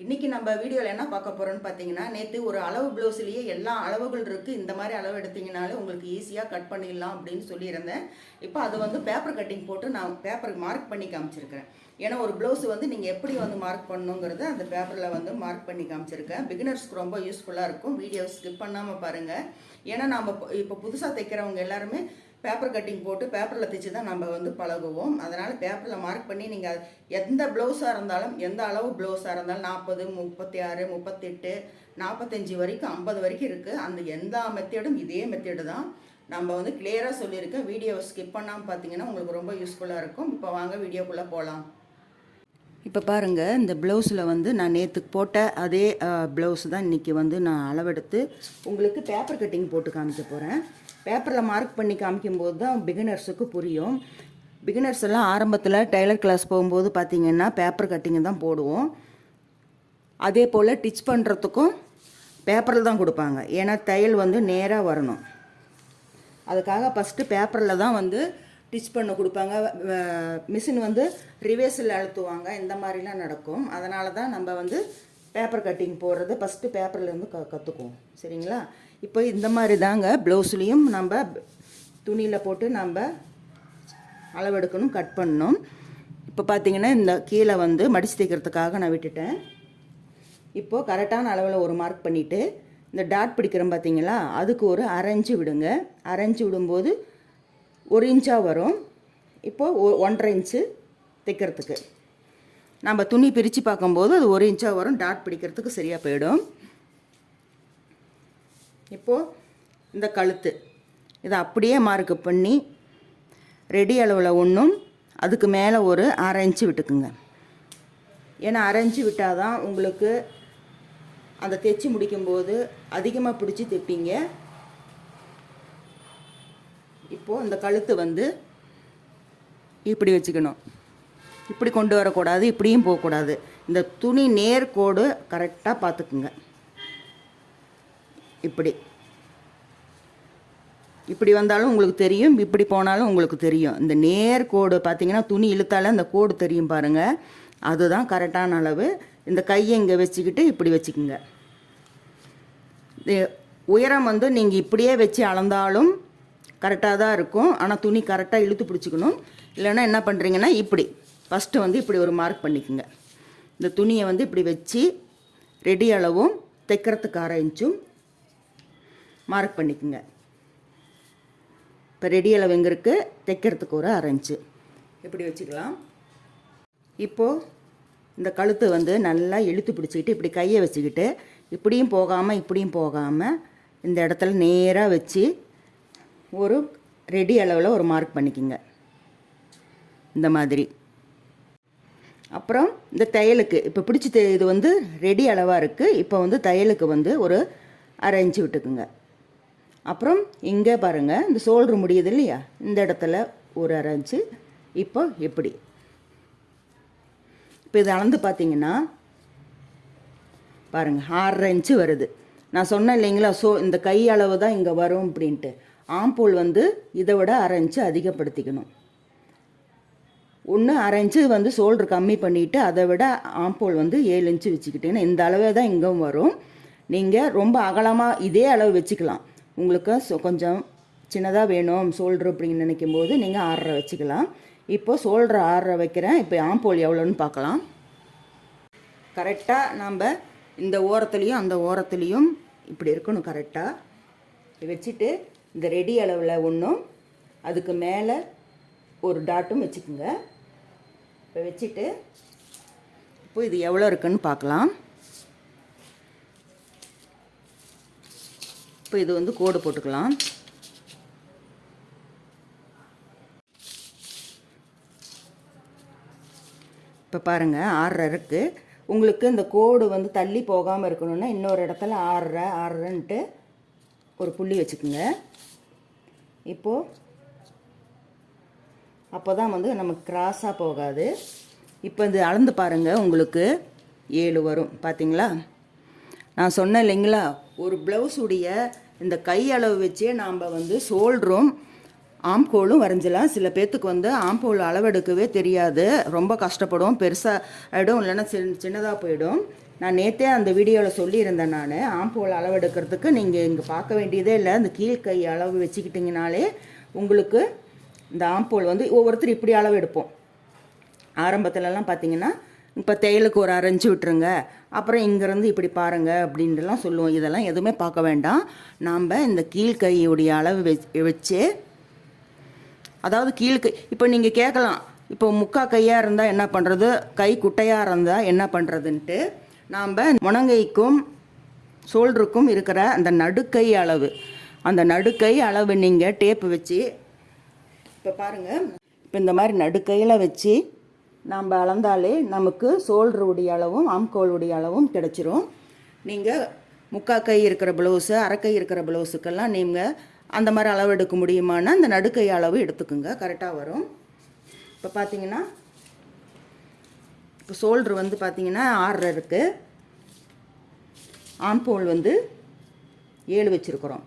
இன்றைக்கி நம்ம வீடியோவில் என்ன பார்க்க போகிறோன்னு பார்த்தீங்கன்னா, நேற்று ஒரு அளவு ப்ளவுஸ்லேயே எல்லா அளவுகள் இருக்குது, இந்த மாதிரி அளவு எடுத்திங்கனாலே உங்களுக்கு ஈஸியாக கட் பண்ணிடலாம் அப்படின்னு சொல்லியிருந்தேன். இப்போ அது வந்து பேப்பர் கட்டிங் போட்டு நான் பேப்பருக்கு மார்க் பண்ணி காமிச்சிருக்கிறேன். ஏன்னா ஒரு ப்ளவுஸ் வந்து நீங்கள் எப்படி வந்து மார்க் பண்ணணுங்கிறத அந்த பேப்பரில் வந்து மார்க் பண்ணி காமிச்சிருக்கேன். பிகினர்ஸ்க்கு ரொம்ப யூஸ்ஃபுல்லாக இருக்கும். வீடியோ ஸ்கிப் பண்ணாமல் பாருங்கள். ஏன்னா நம்ம இப்போ புதுசாக தைக்கிறவங்க எல்லாருமே பேப்பர் கட்டிங் போட்டு பேப்பரில் தைச்சி தான் நம்ம வந்து பழகுவோம். அதனால் பேப்பரில் மார்க் பண்ணி நீங்கள் எந்த ப்ளவுஸாக இருந்தாலும், எந்த அளவு ப்ளவுஸாக இருந்தாலும் 40, 36, 38, 45 வரைக்கும் 50 வரைக்கும் இருக்குது. அந்த எந்த மெத்தேடும் இதே மெத்தேடு தான். நம்ம வந்து கிளியராக சொல்லியிருக்கேன். வீடியோவை ஸ்கிப் பண்ணாமல் பார்த்தீங்கன்னா உங்களுக்கு ரொம்ப யூஸ்ஃபுல்லாக இருக்கும். இப்போ வாங்க வீடியோக்குள்ளே போகலாம். இப்போ பாருங்கள், இந்த ப்ளவுஸில் வந்து நான் நேற்றுக்கு போட்ட அதே ப்ளவுஸ் தான் இன்றைக்கி வந்து நான் அளவெடுத்து உங்களுக்கு பேப்பர் கட்டிங் போட்டு காமிக்க போகிறேன். பேப்பரில் மார்க் பண்ணி காமிக்கும்போது தான் பிகினர்ஸுக்கு புரியும். பிகினர்ஸ் எல்லாம் ஆரம்பத்தில் டெய்லர் கிளாஸ் போகும்போது பார்த்திங்கன்னா பேப்பர் கட்டிங்கு தான் போடுவோம். அதே போல் டிச் பண்ணுறதுக்கும் பேப்பரில் தான் கொடுப்பாங்க. ஏன்னா தையல் வந்து நேராக வரணும். அதுக்காக ஃபஸ்ட்டு பேப்பரில் தான் வந்து டிச் பண்ண கொடுப்பாங்க. மிஷின் வந்து ரிவேர்ஸில் அழுத்துவாங்க. இந்த மாதிரிலாம் நடக்கும். அதனால தான் நம்ம வந்து பேப்பர் கட்டிங் போடுறது ஃபஸ்ட்டு பேப்பர்லேருந்து கற்றுக்குவோம். சரிங்களா? இப்போ இந்த மாதிரி தாங்க ப்ளவுஸ்லேயும் நம்ம துணியில் போட்டு நம்ம அளவெடுக்கணும், கட் பண்ணணும். இப்போ பார்த்திங்கன்னா இந்த கீழே வந்து மடித்து தைக்கிறதுக்காக நான் விட்டுட்டேன். இப்போது கரெக்டான அளவில் ஒரு மார்க் பண்ணிவிட்டு இந்த டாட் பிடிக்கிறோம் பார்த்திங்களா, அதுக்கு ஒரு அரைஞ்சு விடுங்க. அரைஞ்சு விடும்போது 1 இன்ச்சாக வரும். இப்போது 1.5 இன்ச்சு தைக்கிறதுக்கு நம்ம துணி பிரித்து பார்க்கும்போது அது 1 இன்ச்சாக வரும். டாட் பிடிக்கிறதுக்கு சரியாக போயிடும். இப்போது இந்த கழுத்து இதை அப்படியே மார்க்கு பண்ணி ரெடி அளவில் ஒன்றும் அதுக்கு மேலே ஒரு 1/2 இன்ச்சு விட்டுக்குங்க. ஏன்னா 1/2 இன்ச்சு விட்டால் தான் உங்களுக்கு அந்த தைச்சி முடிக்கும்போது அதிகமாக பிடிச்சி தைப்பீங்க. இப்போது இந்த கழுத்து வந்து இப்படி வச்சுக்கணும். இப்படி கொண்டு வரக்கூடாது, இப்படியும் போகக்கூடாது. இந்த துணி நேர்கோடு கரெக்டாக பார்த்துக்குங்க. இப்படி வந்தாலும் உங்களுக்கு தெரியும், இப்படி போனாலும் உங்களுக்கு தெரியும். இந்த நேர்கோடு பார்த்திங்கன்னா துணி இழுத்தாலே அந்த கோடு தெரியும் பாருங்கள். அதுதான் கரெக்டான அளவு. இந்த கையை இங்கே வச்சுக்கிட்டு இப்படி வச்சுக்குங்க. உயரம் வந்து நீங்கள் இப்படியே வச்சு அளந்தாலும் கரெக்டாக தான் இருக்கும். ஆனால் துணி கரெக்டாக இழுத்து பிடிச்சிக்கணும். இல்லைன்னா என்ன பண்ணுறீங்கன்னா இப்படி ஃபஸ்ட்டு வந்து இப்படி ஒரு மார்க் பண்ணிக்கோங்க. இந்த துணியை வந்து இப்படி வச்சு ரெடி அளவும் தைக்கிறதுக்கு 1/2 இன்ச்சும் மார்க் பண்ணிக்கோங்க. இப்போ ரெடி அளவு எங்கே இருக்குது, தைக்கிறதுக்கு ஒரு 1/2 இன்ச்சு இப்படி வச்சுக்கலாம். இப்போது இந்த கழுத்து வந்து நல்லா இழுத்து பிடிச்சிக்கிட்டு இப்படி கையை வச்சுக்கிட்டு இப்படியும் போகாமல் இப்படியும் போகாமல் இந்த இடத்துல நேராக வச்சு ஒரு ரெடி அளவில் ஒரு மார்க் பண்ணிக்கோங்க. இந்த மாதிரி. அப்புறம் இந்த தையலுக்கு இப்போ பிடிச்சி இது வந்து ரெடி அளவாக இருக்குது. இப்போ வந்து தையலுக்கு வந்து ஒரு 1/2 இன்ச்சு விட்டுக்குங்க. அப்புறம் இங்கே பாருங்கள், இந்த ஷோல்ட்ரு முடியுது இல்லையா, இந்த இடத்துல ஒரு 1/2 இன்ச்சு. இப்போ எப்படி இப்போ இது அளந்து பார்த்தீங்கன்னா பாருங்கள் 6.5 இன்ச்சு வருது. நான் சொன்னேன் இல்லைங்களா, இந்த கை அளவு தான் இங்கே வரும் அப்படின்ட்டு. ஆம்பூல் வந்து இதை விட 1/2 இன்ச்சு அதிகப்படுத்திக்கணும். 1/2 இன்ச்சு வந்து ஷோல்ட்ரு கம்மி பண்ணிவிட்டு அதை விட ஆம்பூல் வந்து 7 இன்ச்சு வச்சுக்கிட்டிங்கன்னா இந்த அளவே தான் இங்கும் வரும். நீங்கள் ரொம்ப அகலமாக இதே அளவு வச்சுக்கலாம். உங்களுக்கு கொஞ்சம் சின்னதாக வேணும் ஷோல்ட்ரு அப்படின்னு நினைக்கும் போது நீங்கள் 6.5 வச்சுக்கலாம். இப்போது ஷோல்ட்ரு 6.5 வைக்கிறேன். இப்போ ஆம்பூல் எவ்வளோன்னு பார்க்கலாம். கரெக்டாக நம்ம இந்த ஓரத்துலேயும் அந்த ஓரத்துலேயும் இப்படி இருக்கணும். கரெக்டாக வச்சுட்டு இந்த ரெடி அளவில் ஒன்றும் அதுக்கு மேலே ஒரு டாட்டும் வச்சுக்கோங்க. இப்போ வச்சுட்டு இப்போ இது எவ்வளோ இருக்குன்னு பார்க்கலாம். இப்போ இது வந்து கோடு போட்டுக்கலாம். இப்போ பாருங்கள் 6.5 இருக்குது. உங்களுக்கு இந்த கோடு வந்து தள்ளி போகாமல் இருக்கணும்னா இன்னொரு இடத்துல 6.5 ஒரு புள்ளி வச்சுக்கோங்க. இப்போது அப்போ தான் வந்து நமக்கு கிராஸாக போகாது. இப்போ இது அளந்து பாருங்கள், உங்களுக்கு 7 வரும். பார்த்தீங்களா? நான் சொன்னேன் இல்லைங்களா, ஒரு ப்ளவுஸுடைய இந்த கை அளவு வச்சே நாம் வந்து ஷோல்டரும் ஆம்கோலும் வரைஞ்சலாம். சில பேர்த்துக்கு வந்து ஆம்கோல் அளவெடுக்கவே தெரியாது, ரொம்ப கஷ்டப்படும், பெருசாக ஆகிடும், இல்லைன்னா சின்னதாக போயிடும். நான் நேற்றே அந்த வீடியோவில் சொல்லியிருந்தேன். நான் ஆம்கோல் அளவெடுக்கிறதுக்கு நீங்கள் இங்கே பார்க்க வேண்டியதே இல்லை, இந்த கீழ்கை அளவு வச்சுக்கிட்டிங்கனாலே உங்களுக்கு இந்த ஆம்போல் வந்து ஒவ்வொருத்தர் இப்படி அளவு எடுப்போம். ஆரம்பத்துலலாம் பார்த்தீங்கன்னா இப்போ தையலுக்கு ஒரு அரைஞ்சி விட்டுருங்க, அப்புறம் இங்கேருந்து இப்படி பாருங்கள் அப்படின்ட்டுலாம் சொல்லுவோம். இதெல்லாம் எதுவுமே பார்க்க வேண்டாம். நாம் இந்த கீழ்கையுடைய அளவு வச்சு, அதாவது கீழ்கை இப்போ நீங்கள் கேட்கலாம், இப்போ முக்கா கையாக இருந்தால் என்ன பண்ணுறது, கை குட்டையாக இருந்தால் என்ன பண்ணுறதுன்ட்டு, நாம் முனங்கைக்கும் ஷோல்டருக்கும் இருக்கிற அந்த நடுக்கை அளவு, அந்த நடுக்கை அளவு நீங்கள் டேப்பு வச்சு, இப்போ பாருங்கள், இப்போ இந்த மாதிரி நடுக்கையில் வச்சு நாம் அளந்தாலே நமக்கு ஷோல்டருடைய அளவும் ஆம்கோலுடைய அளவும் கிடச்சிரும். நீங்கள் முக்கா கை இருக்கிற ப்ளவுஸு, அரைக்கை இருக்கிற ப்ளவுஸுக்கெல்லாம் நீங்கள் அந்த மாதிரி அளவு எடுக்க முடியுமானா அந்த நடுக்கை அளவு எடுத்துக்குங்க, கரெக்டாக வரும். இப்போ பார்த்தீங்கன்னா இப்போ ஷோல்ட்ரு வந்து பார்த்தீங்கன்னா 6 இருக்குது, ஆம்போல் வந்து 7 வச்சுருக்குறோம்.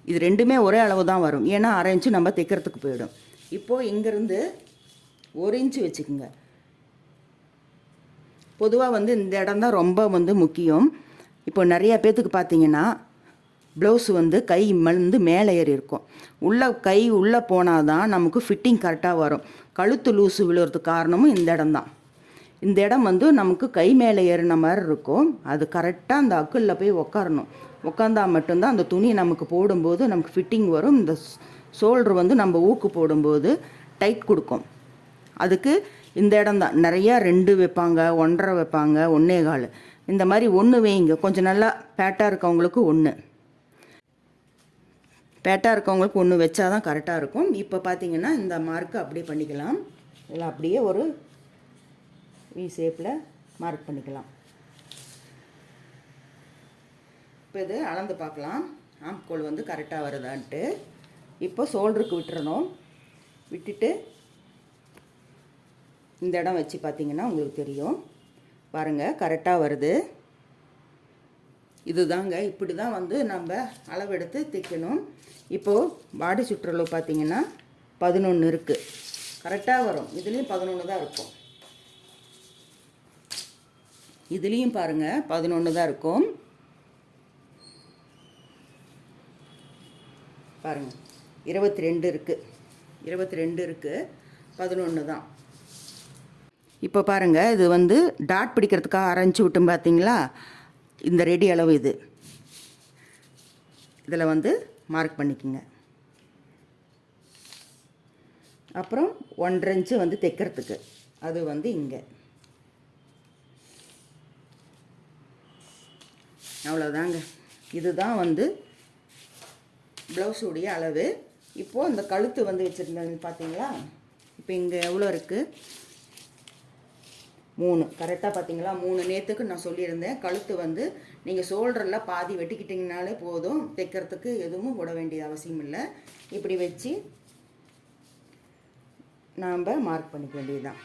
இது ரெண்டுமே ஒரே அளவு தான் வரும், ஏன்னா 1/2 இன்ச்சு நம்ம தைக்கிறதுக்கு போயிடும். இப்போது இங்கேருந்து 1 இன்ச்சு வச்சுக்கோங்க. பொதுவாக வந்து இந்த இடம் தான் ரொம்ப வந்து முக்கியம். இப்போ நிறையா பேர்த்துக்கு பார்த்தீங்கன்னா ப்ளவுஸ் வந்து கை வந்து மேலே ஏறி இருக்கும், கை உள்ளே போனால் தான் நமக்கு ஃபிட்டிங் கரெக்டாக வரும். கழுத்து லூஸு விழுறதுக்கு காரணமும் இந்த இடம் தான். இந்த இடம் வந்து நமக்கு கை மேலே ஏறின மாதிரி இருக்கும், அது கரெக்டாக அந்த அக்குளில் போய் உக்காரணும். உக்காந்தா மட்டும்தான் அந்த துணி நமக்கு போடும்போது நமக்கு ஃபிட்டிங் வரும். இந்த ஷோல்ட்ரு வந்து நம்ம ஊக்கு போடும்போது டைட் கொடுக்கும். அதுக்கு இந்த இடம் தான் நிறையா 2 வைப்பாங்க, 1.5 வைப்பாங்க, 1.25 இந்த மாதிரி 1 வைங்க. கொஞ்சம் நல்லா பேட்டாக இருக்கவங்களுக்கு 1, பேட்டாக இருக்கவங்களுக்கு 1 வச்சா தான் கரெக்டாக இருக்கும். இப்போ பார்த்தீங்கன்னா இந்த மார்க்கு அப்படியே பண்ணிக்கலாம். இதில் அப்படியே ஒரு வி ஷேப்பில் மார்க் பண்ணிக்கலாம். இப்போ இது அளந்து பார்க்கலாம், ஆம்கோல் வந்து கரெக்டாக வருதான்ட்டு. இப்போ ஷோல்டருக்கு விட்டுறணும். விட்டுட்டு இந்த இடம் வச்சு பார்த்தீங்கன்னா உங்களுக்கு தெரியும், பாருங்கள் கரெக்டாக வருது. இதுதாங்க, இப்படி தான் வந்து நம்ம அளவெடுத்து தைக்கணும். இப்போது பாடி சுற்றளவு பார்த்தீங்கன்னா 11 இருக்குது, கரெக்டாக வரும். இதுலேயும் 11 தான் இருக்கும், இதுலேயும் பாருங்கள் 11 தான் இருக்கும். பாருங்கள் 22 இருக்குது, 22 இருக்குது, 11 தான். இப்போ பாருங்கள், இது வந்து டாட் பிடிக்கிறதுக்காக அரைஞ்சி விட்டும் பார்த்தீங்களா, இந்த ரெடி அளவு இது. இதில் வந்து மார்க் பண்ணிக்கோங்க. அப்புறம் 1.5 இன்ச்சு வந்து தைக்கிறதுக்கு, அது வந்து இங்கே. அவ்வளோதாங்க, இதுதான் வந்து ப்ளவுஸுடைய அளவு. இப்போது இந்த கழுத்து வந்து வச்சுருந்தேன் பார்த்தீங்களா, இப்போ இங்கே எவ்வளோ இருக்குது, 3 கரெக்டாக பார்த்தீங்களா, 3 நேற்றுக்கு நான் சொல்லியிருந்தேன். கழுத்து வந்து நீங்கள் ஷோல்டரில் பாதி வெட்டிக்கிட்டிங்கனாலே போதும், தைக்கிறதுக்கு எதுவும் போட வேண்டிய அவசியம் இல்லை. இப்படி வச்சு நாம் மார்க் பண்ணிக்க வேண்டியதுதான்.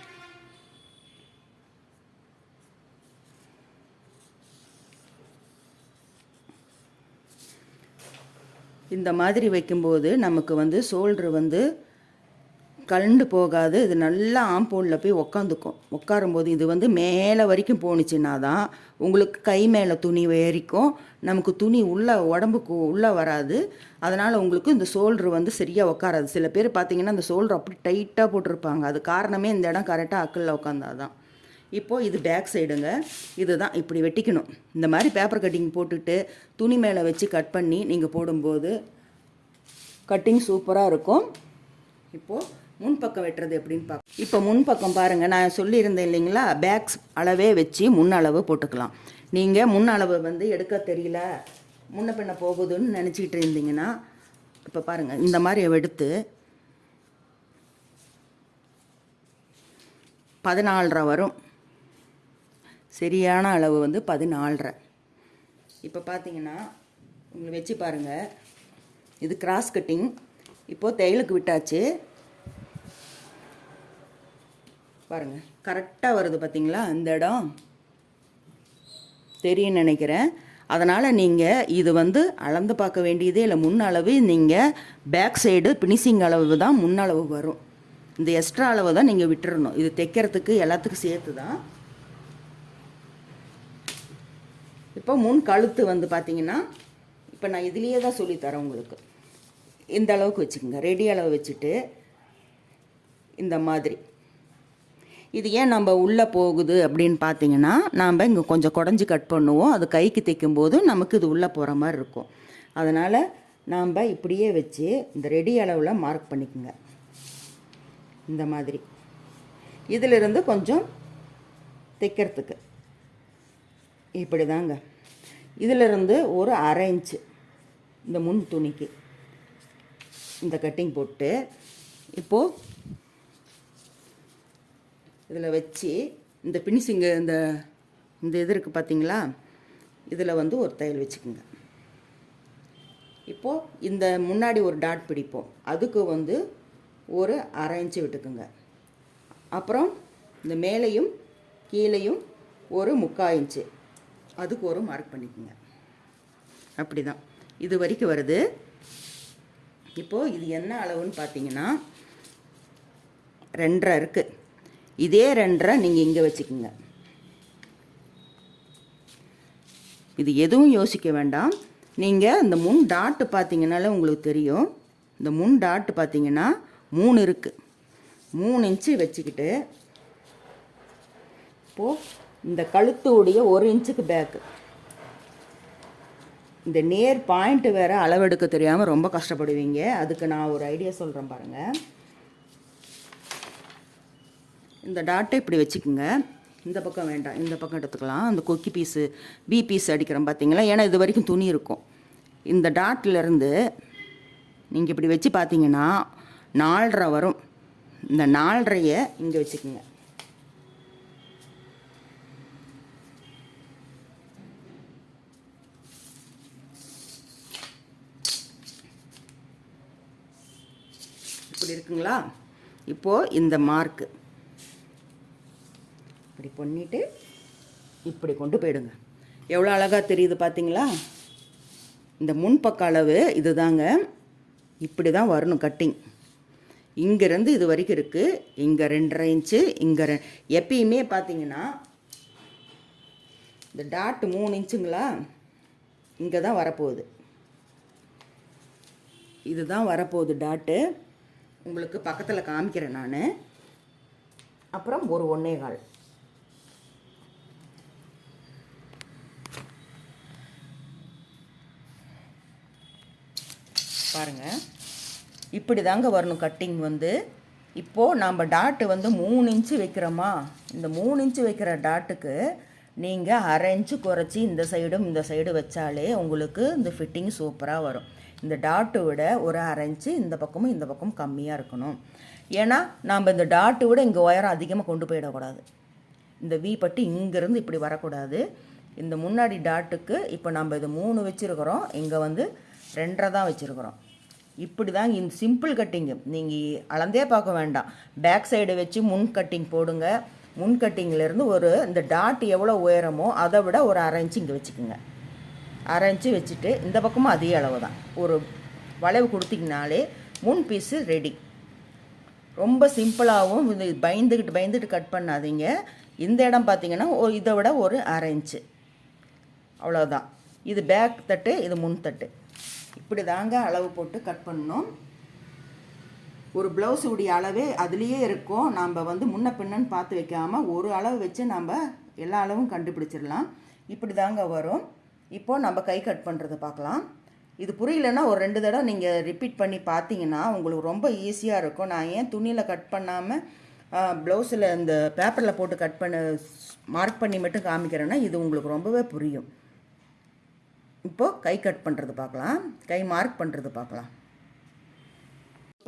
இந்த மாதிரி வைக்கும்போது நமக்கு வந்து ஷோல்ட்ரு வந்து கலண்டு போகாது. இது நல்லா ஆம்போலில் போய் உக்காந்துக்கும். உட்காரும்போது இது வந்து மேலே வரைக்கும் போணுச்சுன்னா தான் உங்களுக்கு கை மேலே துணி ஏறிக்கும், நமக்கு துணி உடம்புக்கு உள்ளே வராது. அதனால் உங்களுக்கு இந்த ஷோல்ட்ரு வந்து சரியாக உட்காராது. சில பேர் பார்த்தீங்கன்னா இந்த ஷோல்ட்ரு அப்படி டைட்டாக போட்டிருப்பாங்க, அது காரணமே இந்த இடம் கரெக்டாக அக்கலில் உட்காந்தாதான். இப்போது இது பேக் சைடுங்க, இதுதான் இப்படி வெட்டிக்கணும். இந்த மாதிரி பேப்பர் கட்டிங் போட்டுட்டு துணி மேலே வச்சு கட் பண்ணி நீங்கள் போடும்போது கட்டிங் சூப்பராக இருக்கும். இப்போது முன்பக்கம் வெட்டுறது எப்படின்னு பார்க்க. இப்போ முன்பக்கம் பாருங்கள், நான் சொல்லியிருந்தேன் இல்லைங்களா, பேக்ஸ் அளவே வச்சு முன் அளவு போட்டுக்கலாம். நீங்கள் முன் அளவு வந்து எடுக்க தெரியல, முன்ன பின்ன போகுதுன்னு நினச்சிக்கிட்டு இருந்தீங்கன்னா இப்போ பாருங்கள், இந்த மாதிரி எடுத்து 14.5 வரும். சரியான அளவு வந்து 14.5. இப்போ பார்த்தீங்கன்னா உங்களுக்கு வச்சு பாருங்கள், இது கிராஸ் கட்டிங். இப்போது தையலுக்கு விட்டாச்சு பாருங்கள், கரெக்டாக வருது பார்த்தீங்களா, இந்த இடம் தெரியும்னு நினைக்கிறேன். அதனால் நீங்கள் இது வந்து அளந்து பார்க்க வேண்டியதே இல்லை. முன் அளவு நீங்கள் பேக் சைடு ஃபினிஷிங் அளவு தான் முன்னளவு வரும். இந்த எக்ஸ்ட்ரா அளவை தான் நீங்கள் விட்டுறணும். இது தைக்கிறதுக்கு எல்லாத்துக்கும் சேர்த்து தான். இப்போ முன் கழுத்து வந்து பார்த்திங்கன்னா இப்போ நான் இதுலேயே தான் சொல்லித்தரேன் உங்களுக்கு. இந்த அளவுக்கு வச்சுக்கோங்க. ரெடி அளவு வச்சுட்டு இந்த மாதிரி. இது ஏன் நம்ம உள்ளே போகுது அப்படின்னு பார்த்தீங்கன்னா, நாம் இங்கே கொஞ்சம் குடஞ்சி கட் பண்ணுவோம். அது கைக்கு தைக்கும்போது நமக்கு இது உள்ளே போகிற மாதிரி இருக்கும். அதனால் நாம் இப்படியே வச்சு இந்த ரெடி அளவில் மார்க் பண்ணிக்கோங்க. இந்த மாதிரி இதிலிருந்து கொஞ்சம் தைக்கிறதுக்கு இப்படி தாங்க. இதிலிருந்து ஒரு 1/2 இன்ச்சு இந்த முன் துணிக்கு இந்த கட்டிங் போட்டு இப்போது இதில் வச்சு இந்த ஃபினிஷிங்கு இந்த இது இருக்குது பார்த்தீங்களா, இதில் வந்து ஒரு தையல் வச்சுக்கோங்க. இப்போது இந்த முன்னாடி ஒரு டாட் பிடிப்போம், அதுக்கு வந்து ஒரு 1/2 இன்ச்சு விட்டுக்குங்க. அப்புறம் இந்த மேலேயும் கீழேயும் ஒரு 3/4 இன்ச்சு அதுக்கு ஒரு மார்க் பண்ணிக்கோங்க. அப்படி தான் இது வரைக்கும் வருது. இப்போது இது என்ன அளவுன்னு பார்த்தீங்கன்னா 2.5 இருக்குது. இதே 2.5 நீங்கள் இங்கே வச்சுக்கோங்க. இது எதுவும் யோசிக்க வேண்டாம். நீங்கள் இந்த முன் டாட்டு பார்த்தீங்கன்னாலே உங்களுக்கு தெரியும். இந்த முன் டாட்டு பார்த்தீங்கன்னா 3 இருக்குது. 3 இன்ச்சு வச்சுக்கிட்டு இப்போது இந்த கழுத்துடைய 1 இன்ச்சுக்கு பேக்கு. இந்த நேர் பாயிண்ட்டு வேறு அளவெடுக்க தெரியாமல் ரொம்ப கஷ்டப்படுவீங்க. அதுக்கு நான் ஒரு ஐடியா சொல்கிறேன் பாருங்கள். இந்த டாட்டை இப்படி வச்சுக்கோங்க. இந்த பக்கம் வேண்டாம், இந்த பக்கம் எடுத்துக்கலாம். அந்த கொக்கி பீஸு பி பீஸ் அடிக்கிறோம் பார்த்தீங்களா, ஏன்னா இது வரைக்கும் துணி இருக்கும். இந்த டாட்லேருந்து நீங்கள் இப்படி வச்சு பார்த்தீங்கன்னா 4.5 வரும். இந்த 4.5 இங்கே வச்சுக்கோங்க. இப்படி இருக்குங்களா? இப்போது இந்த மார்க்கு இப்படி பண்ணிவிட்டு இப்படி கொண்டு போயிடுங்க. எவ்வளோ அழகாக தெரியுது பார்த்தீங்களா? இந்த முன்பக்க அளவு இது தாங்க. இப்படி தான் வரணும் கட்டிங். இங்கேருந்து இது வரைக்கும் இருக்குது. இங்கே 2.5 இன்ச்சு. இங்கே எப்பயுமே பார்த்தீங்கன்னா இந்த டாட்டு 3 இன்ச்சுங்களா, இங்கே தான் வரப்போகுது. இதுதான் வரப்போகுது டாட்டு. உங்களுக்கு பக்கத்தில் காமிக்கிறேன் நான். அப்புறம் ஒரு 1.25 பாருங்கள். இப்படி தாங்க வரணும் கட்டிங் வந்து. இப்போது நம்ம டாட்டு வந்து 3 இன்ச்சு வைக்கிறோமா, இந்த 3 இன்ச்சு வைக்கிற டாட்டுக்கு நீங்கள் 1/2 இன்ச்சு குறைச்சி இந்த சைடும் இந்த சைடு வச்சாலே உங்களுக்கு இந்த ஃபிட்டிங் சூப்பராக வரும். இந்த டாட்டை விட ஒரு 1/2 இன்ச்சு இந்த பக்கமும் கம்மியாக இருக்கணும். ஏன்னா நாம் இந்த டாட்டை விட இங்கே உயரம் அதிகமாக கொண்டு போயிடக்கூடாது. இந்த வி பட்டு இங்கேருந்து இப்படி வரக்கூடாது. இந்த முன்னாடி டாட்டுக்கு இப்போ நம்ம இது 3 வச்சுருக்கிறோம், இங்கே வந்து 2.5 தான் வச்சுருக்குறோம். இப்படி தாங்க இந்த சிம்பிள் கட்டிங்கு. நீங்கள் அளந்தே பார்க்க வேண்டாம். பேக் சைடு வச்சு முன் கட்டிங் போடுங்க. முன் கட்டிங்கிலேருந்து ஒரு இந்த டாட் எவ்வளோ உயரமோ அதை விட ஒரு 1/2 இன்ச்சு இங்கே வச்சுக்கோங்க. 1/2 இன்ச்சு வச்சுட்டு இந்த பக்கமும் அதே அளவு தான் ஒரு வளைவு கொடுத்திங்கனாலே முன் பீஸு ரெடி. ரொம்ப சிம்பிளாகவும் இது பயந்துக்கிட்டு கட் பண்ணாதீங்க. இந்த இடம் பார்த்தீங்கன்னா இதை விட ஒரு 1/2 இன்ச்சு அவ்வளோதான். இது பேக் தட்டு, இது முன் தட்டு. இப்படி தாங்க அளவு போட்டு கட் பண்ணணும். ஒரு ப்ளவுஸ் உடைய அளவே அதுலேயே இருக்கும். நம்ம வந்து முன்ன பின்னன்னு பார்த்து வைக்காமல் ஒரு அளவு வச்சு நம்ம எல்லா அளவும் கண்டுபிடிச்சிடலாம். இப்படி தாங்க வரும். இப்போது நம்ம கை கட் பண்ணுறது பார்க்கலாம். இது புரியலன்னா ஒரு 2 தடவை நீங்கள் ரிப்பீட் பண்ணி பார்த்தீங்கன்னா உங்களுக்கு ரொம்ப ஈஸியாக இருக்கும். நான் ஏன் துணியில் கட் பண்ணாமல் ப்ளவுஸில் இந்த பேப்பரில் போட்டு கட் பண்ண மார்க் பண்ணி மட்டும் காமிக்கிறேன்னா இது உங்களுக்கு ரொம்பவே புரியும். இப்போது கை கட் பண்ணுறது பார்க்கலாம், கை மார்க் பண்ணுறது பார்க்கலாம்.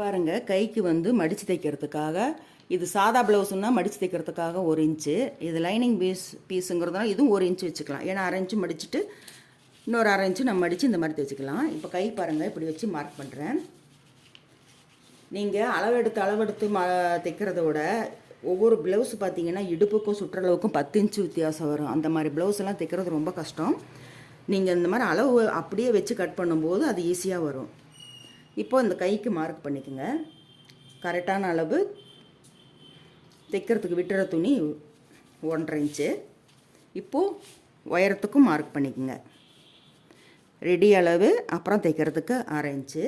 பாருங்கள், கைக்கு வந்து மடித்து தைக்கிறதுக்காக இது சாதா ப்ளவுஸுன்னா மடித்து தைக்கிறதுக்காக 1 இன்ச்சு. இது லைனிங் பீஸுங்கிறதுனால இதுவும் 1 இன்ச்சு வச்சுக்கலாம். ஏன்னா 1/2 இன்ச்சு மடிச்சுட்டு இன்னொரு 1/2 இன்ச்சு நம்ம மடித்து இந்த மாதிரி தைச்சிக்கலாம். இப்போ கை பாருங்கள், இப்படி வச்சு மார்க் பண்ணுறேன். நீங்கள் அளவெடுத்து தைக்கிறத விட ஒவ்வொரு ப்ளவுஸ் பார்த்தீங்கன்னா இடுப்புக்கும் சுற்றளவுக்கும் 10 இன்ச்சு வித்தியாசம் வரும். அந்த மாதிரி ப்ளவுஸ் எல்லாம் தைக்கிறது ரொம்ப கஷ்டம். நீங்கள் இந்த மாதிரி அளவு அப்படியே வச்சு கட் பண்ணும்போது அது ஈஸியாக வரும். இப்போது இந்த கைக்கு மார்க் பண்ணிக்கோங்க. கரெக்டான அளவு தைக்கிறதுக்கு விட்டுற துணி 1.5 இன்ச்சு. இப்போது உயரத்துக்கும் மார்க் பண்ணிக்கோங்க. ரெடி அளவு அப்புறம் தைக்கிறதுக்கு 1/2 இன்ச்சு.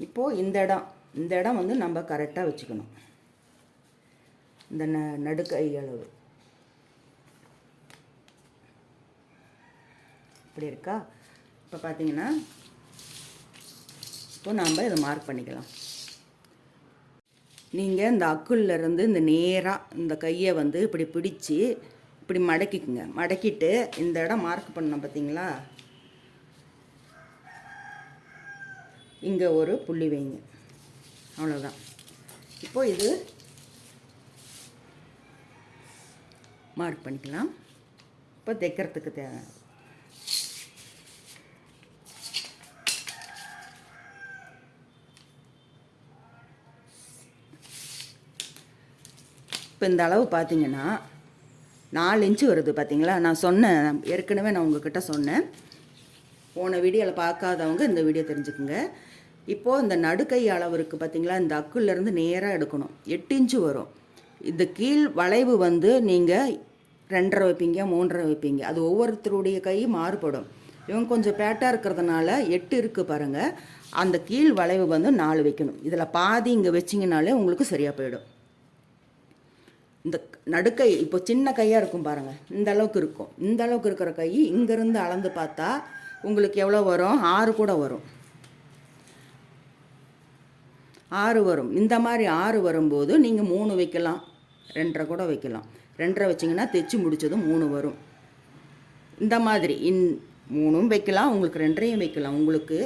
இப்போது இந்த இடம் வந்து நம்ம கரெக்டாக வச்சுக்கணும். இந்த நடுக்கை அளவு இப்படி இருக்கா. இப்போ பார்த்தீங்கன்னா இப்போ நாம் இதை மார்க் பண்ணிக்கலாம். நீங்கள் இந்த அக்குள்லேருந்து இந்த நேராக இந்த கையை வந்து இப்படி பிடிச்சி இப்படி மடக்கிக்குங்க. மடக்கிட்டு இந்த இடம் மார்க் பண்ணோம் பார்த்தீங்களா, இங்கே ஒரு புள்ளி வைங்க. அவ்வளோதான். இப்போ இது மார்க் பண்ணிக்கலாம். இப்போ தைக்கிறதுக்கு தேவை. இப்போ இந்த அளவு பார்த்தீங்கன்னா 4 இன்ச்சு வருது பார்த்தீங்களா. நான் சொன்னேன் ஏற்கனவே, நான் உங்ககிட்ட சொன்னேன். போன வீடியோவில் பார்க்காதவங்க இந்த வீடியோ தெரிஞ்சுக்குங்க. இப்போது இந்த நடுக்கை அளவு இருக்குது பார்த்தீங்களா, இந்த அக்குலேருந்து நேராக எடுக்கணும். 8 இன்ச்சு வரும். இந்த கீழ் வளைவு வந்து நீங்கள் 2.5 வைப்பீங்க, 3.5 வைப்பீங்க. அது ஒவ்வொருத்தருடைய கை மாறுபடும். இவங்க கொஞ்சம் பேட்டாக இருக்கிறதுனால 8 இருக்குது பாருங்கள். அந்த கீழ் வளைவு வந்து 4 வைக்கணும். இதில் பாதி இங்கே வச்சிங்கனாலே உங்களுக்கு சரியாக போயிடும். இந்த நடுக்கை இப்போ சின்ன கையாக இருக்கும் பாருங்கள், இந்த அளவுக்கு இருக்கும். இந்த அளவுக்கு இருக்கிற கை இங்கேருந்து அளந்து பார்த்தா உங்களுக்கு எவ்வளோ வரும்? 6 கூட வரும். 6 வரும். இந்த மாதிரி 6 வரும்போது நீங்கள் 3 வைக்கலாம், 2.5 கூட வைக்கலாம். 2.5 வச்சிங்கன்னா தைச்சி முடித்தது 3 வரும். இந்த மாதிரி 3ம் வைக்கலாம், உங்களுக்கு 2.5 வைக்கலாம். உங்களுக்கு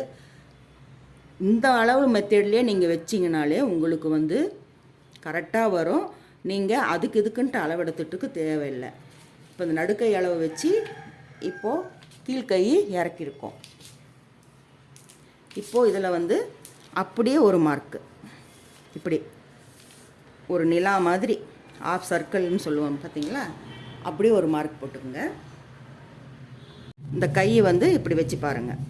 இந்த அளவு மெத்தட்லேயே நீங்கள் வச்சிங்கனாலே உங்களுக்கு வந்து கரெக்டாக வரும். நீங்கள் அதுக்கு இதுக்குன்ட்டு அளவெடுத்துட்டுக்கு தேவையில்லை. இப்போ இந்த நடுக்கை அளவு வச்சு இப்போது கீழ்கை இறக்கியிருக்கோம். இப்போது இதில் வந்து அப்படியே ஒரு மார்க்கு, இப்படி ஒரு நிலா மாதிரி ஆஃப் சர்க்கிள்னு சொல்லுவோம் பார்த்தீங்களா, அப்படியே ஒரு மார்க் போட்டுக்குங்க. இந்த கையை வந்து இப்படி வச்சு பாருங்கள்,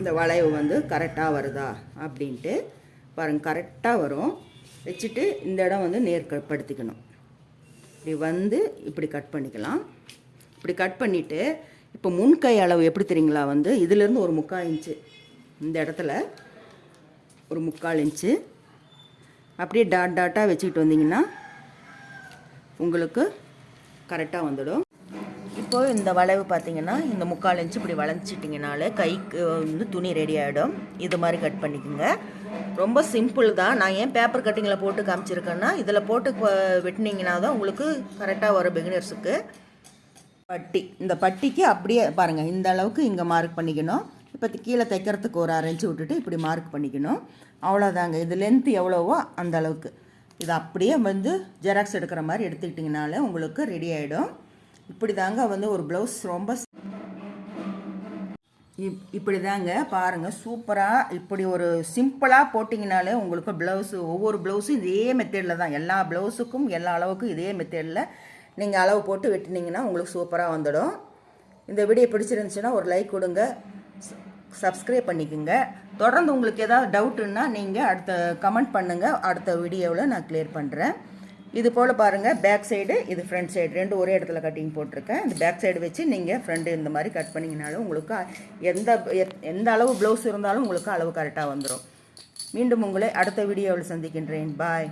இந்த வளைவு வந்து கரெக்டாக வருதா அப்படின்ட்டு பாருங்கள். கரெக்டாக வரும். வச்சுட்டு இந்த இடம் வந்து நேர்படுத்திக்கணும். இப்படி வந்து இப்படி கட் பண்ணிக்கலாம். இப்படி கட் பண்ணிவிட்டு இப்போ முன்கை அளவு எப்படி தெரியுங்களா, வந்து இதிலேருந்து ஒரு 3/4 இன்ச்சு, இந்த இடத்துல ஒரு 3/4 இன்ச்சு அப்படியே டாட்டாக வச்சுக்கிட்டு வந்தீங்கன்னா உங்களுக்கு கரெக்டாக வந்துடும். இப்போது இந்த வளைவு பார்த்தீங்கன்னா இந்த 3/4 இன்ச்சு இப்படி வளைஞ்சிட்டிங்கனாலே கைக்கு வந்து துணி ரெடி ஆகிடும். இது மாதிரி கட் பண்ணிக்கோங்க. ரொம்ப சிம்பிள் தான். நான் ஏன் பேப்பர் கட்டிங்கில் போட்டு காமிச்சிருக்கேன்னா, இதில் போட்டு வெட்டினீங்கன்னா தான் உங்களுக்கு கரெக்டாக வரும் பிகினர்ஸுக்கு. பட்டி, இந்த பட்டிக்கு அப்படியே பாருங்கள், இந்த அளவுக்கு இங்கே மார்க் பண்ணிக்கணும். இப்போ கீழே தைக்கிறதுக்கு ஒரு 1/2 இன்ச்சு விட்டுட்டு இப்படி மார்க் பண்ணிக்கணும். அவ்வளோதாங்க. இது லென்த்து எவ்வளவோ அந்த அளவுக்கு இது அப்படியே வந்து ஜெராக்ஸ் எடுக்கிற மாதிரி எடுத்துக்கிட்டிங்கனாலே உங்களுக்கு ரெடி ஆகிடும். இப்படி தாங்க வந்து ஒரு ப்ளவுஸ் ரொம்ப இப்படி தாங்க பாருங்கள். சூப்பராக இப்படி ஒரு சிம்பிளாக போட்டிங்கனாலே உங்களுக்கு ப்ளவுஸு, ஒவ்வொரு ப்ளவுஸும் இதே மெத்தேடில் தான், எல்லா ப்ளவுஸுக்கும் எல்லா அளவுக்கும் இதே மெத்தேடில் நீங்கள் அளவு போட்டு வெட்டினீங்கன்னா உங்களுக்கு சூப்பராக வந்துடும். இந்த வீடியோ பிடிச்சிருந்துச்சுன்னா ஒரு லைக் கொடுங்க, சப்ஸ்கிரைப் பண்ணிக்கோங்க. தொடர்ந்து உங்களுக்கு ஏதாவது டவுட்டுன்னா நீங்கள் அடுத்த கமெண்ட் பண்ணுங்கள். அடுத்த வீடியோவில் நான் கிளியர் பண்ணுறேன். இது போல் பாருங்கள், பேக் சைடு இது ஃப்ரண்ட் சைடு ரெண்டு ஒரே இடத்துல கட்டிங் போட்டிருக்கேன். இந்த பேக் சைடு வச்சு நீங்கள் ஃப்ரண்ட்டு இந்த மாதிரி கட் பண்ணிங்கனாலும் உங்களுக்கு எந்த அளவு ப்ளவுஸ் இருந்தாலும் உங்களுக்கு அளவு கரெக்டாக வந்துடும். மீண்டும் உங்களை அடுத்த வீடியோவில் சந்திக்கின்றேன். பாய்.